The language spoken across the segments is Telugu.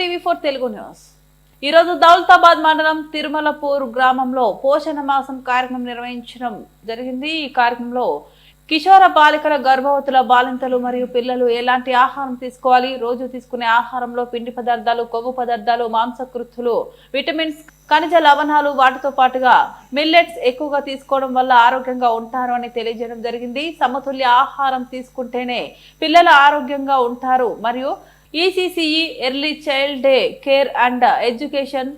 టీవీ4 తెలుగు న్యూస్ ఈరోజు దౌలతాబాద్ మండలం తిరుమలపూర్ గ్రామంలో పోషణ మాసం కార్యక్రమం నిర్వహించడం జరిగింది। ఈ కార్యక్రమంలో కిషోర బాలికల గర్భవతుల బాలింతలు మరియు పిల్లలు ఎలాంటి ఆహారం తీసుకోవాలి, రోజు తీసుకునే ఆహారంలో పిండి పదార్థాలు, కొవ్వు పదార్థాలు, మాంసకృత్తులు, విటమిన్స్, ఖనిజ లవణాలు, వాటితో పాటుగా మిల్లెట్స్ ఎక్కువగా తీసుకోవడం వల్ల ఆరోగ్యంగా ఉంటారు అని తెలియజేయడం జరిగింది। సమతుల్య ఆహారం తీసుకుంటేనే పిల్లలు ఆరోగ్యంగా ఉంటారు మరియు ECCE early child day care and education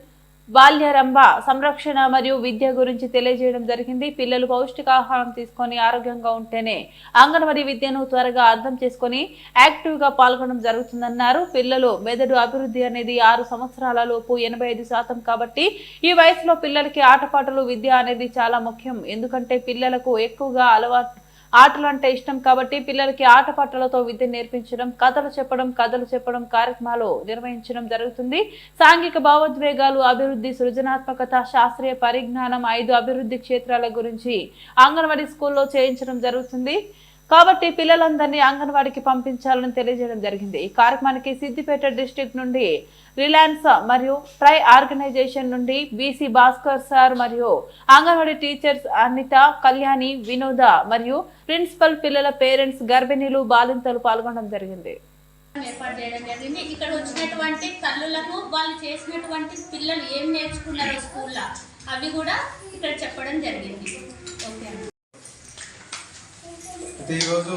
బాల్యారంభ సంరక్షణ మరియు విద్య గురించి తెలియజేయడం జరిగింది। పిల్లలు పౌష్టికాహారం తీసుకొని ఆరోగ్యంగా ఉంటేనే అంగన్వాడీ విద్యను త్వరగా అర్థం చేసుకొని యాక్టివ్ గా పాల్గొనడం జరుగుతుందన్నారు। పిల్లలు మెదడు అభివృద్ధి అనేది 6 సంవత్సరాల లోపు 85% కాబట్టి ఈ వయసులో పిల్లలకి ఆటపాటలు విద్య అనేది చాలా ముఖ్యం। ఎందుకంటే పిల్లలకు ఎక్కువగా ఆటలు అంటే ఇష్టం కాబట్టి పిల్లలకి ఆటపాటలతో విద్య నేర్పించడం, కథలు చెప్పడం కార్యక్రమాలు నిర్వహించడం జరుగుతుంది। సాంఘిక భావోద్వేగాలు, అభివృద్ధి, సృజనాత్మకత, శాస్త్రీయ పరిజ్ఞానం 5 అభివృద్ధి క్షేత్రాల గురించి అంగన్వాడీ స్కూల్లో చేయించడం జరుగుతుంది కాబట్టి పిల్లలందరినీ అంగన్వాడీకి పంపించాలని తెలియజేయడం జరిగింది। ఈ కార్యక్రమానికి సిద్దిపేట డిస్ట్రిక్ట్ నుండి రిలయన్స్ మరియు ట్రై ఆర్గనైజేషన్ నుండి బీసీ భాస్కర్ సార్ మరియు అంగన్వాడీ టీచర్స్ అనిత, కళ్యాణి, వినోద మరియు ప్రిన్సిపల్, పిల్లల పేరెంట్స్, గర్భిణీలు, బాలింతలు పాల్గొనడం జరిగింది। ఏర్పాటు చేయడం జరిగింది। ఇక్కడ వచ్చినటువంటి తల్లులకు వాళ్ళు చేసినటువంటి పిల్లలు ఏం నేర్చుకున్నారో స్కూల్లో అవి కూడా ఇక్కడ చెప్పడం జరిగింది। ఓకే అయితే ఈరోజు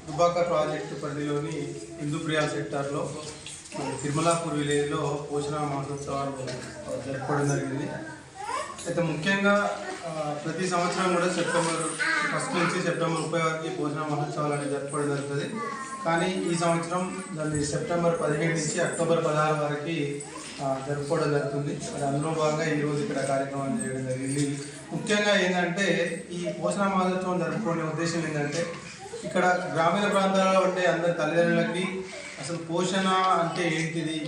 దుబాక ప్రాజెక్టు పరిధిలోని హిందూప్రియ సెక్టార్లో తిరుమలాపూర్ విలేజ్లో పోషణ మాసోత్సవాలు జరుపుకోవడం జరిగింది। అయితే ముఖ్యంగా ప్రతి సంవత్సరం కూడా సెప్టెంబర్ 1 నుంచి సెప్టెంబర్ 30 వరకు పోషణ మహోత్సవాలు అనేది జరుపుకోవడం జరుగుతుంది। కానీ ఈ సంవత్సరం దాన్ని సెప్టెంబర్ 17 నుంచి అక్టోబర్ 16 వరకు జరుపుకోవడం జరుగుతుంది। అది అందులో భాగంగా ఈరోజు ఇక్కడ కార్యక్రమాలు చేయడం జరిగింది। ముఖ్యంగా ఏంటంటే ఈ పోషణ మహోత్సవం జరుపుకునే ఉద్దేశం ఏంటంటే ఇక్కడ గ్రామీణ ప్రాంతాల్లో ఉండే అందరి తల్లిదండ్రులకి అసలు పోషణ అంటే ఏంటిది,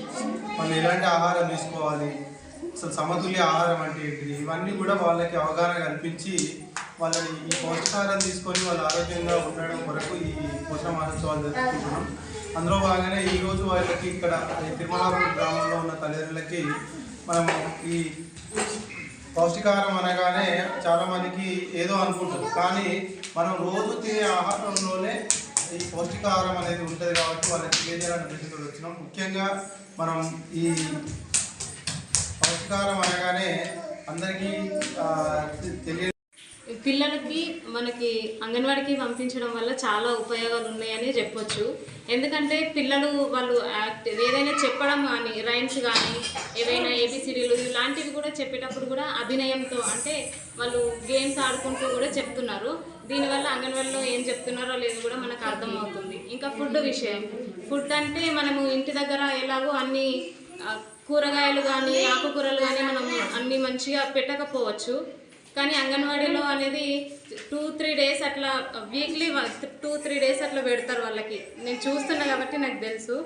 వాళ్ళు ఎలాంటి ఆహారం తీసుకోవాలి, అసలు సమతుల్య ఆహారం అంటే ఏంటిది, ఇవన్నీ కూడా వాళ్ళకి అవగాహన కల్పించి వాళ్ళని ఈ పోషకాహారం తీసుకొని వాళ్ళు ఆరోగ్యంగా ఉండడం కొరకు ఈ పోషణ మహోత్సవాలు జరుపుకుంటున్నాం। అందులో భాగంగానే ఈరోజు వాళ్ళకి ఇక్కడ తిరుమలాపూర్ గ్రామంలో ఉన్న తల్లిదండ్రులకి మనము ఈ పౌష్టికాహారం అనగానే చాలామందికి ఏదో అనుకుంటారు, కానీ మనం రోజు తినే ఆహారంలోనే ఈ పౌష్టికాహారం అనేది ఉంటుంది కాబట్టి వాళ్ళకి తెలియజేయాలని ఉద్దేశంతో వచ్చినాం। ముఖ్యంగా మనం ఈ పౌష్టికాహారం అనగానే అందరికీ తెలియ పిల్లలకి మనకి అంగన్వాడికి పంపించడం వల్ల చాలా ఉపయోగాలు ఉన్నాయని చెప్పొచ్చు। ఎందుకంటే పిల్లలు వాళ్ళు ఏదైనా చెప్పడం కానీ, రైమ్స్ కానీ, ఏవైనా ఏబిసిడీలు ఇలాంటివి కూడా చెప్పేటప్పుడు కూడా అభినయంతో, అంటే వాళ్ళు గేమ్స్ ఆడుకుంటూ కూడా చెప్తున్నారు। దీనివల్ల అంగన్వాడిలో ఏం చెప్తున్నారో లేదు కూడా మనకు అర్థమవుతుంది। ఇంకా ఫుడ్ విషయం, ఫుడ్ అంటే మనము ఇంటి దగ్గర ఎలాగో అన్ని కూరగాయలు కానీ, ఆకుకూరలు కానీ మనం అన్ని మంచిగా పెట్టకపోవచ్చు, కానీ అంగన్వాడీలో అనేది 2-3 డేస్ అట్లా వీక్లీ 2-3 డేస్ అట్లా పెడతారు వాళ్ళకి। నేను చూస్తున్నా కాబట్టి నాకు తెలుసు।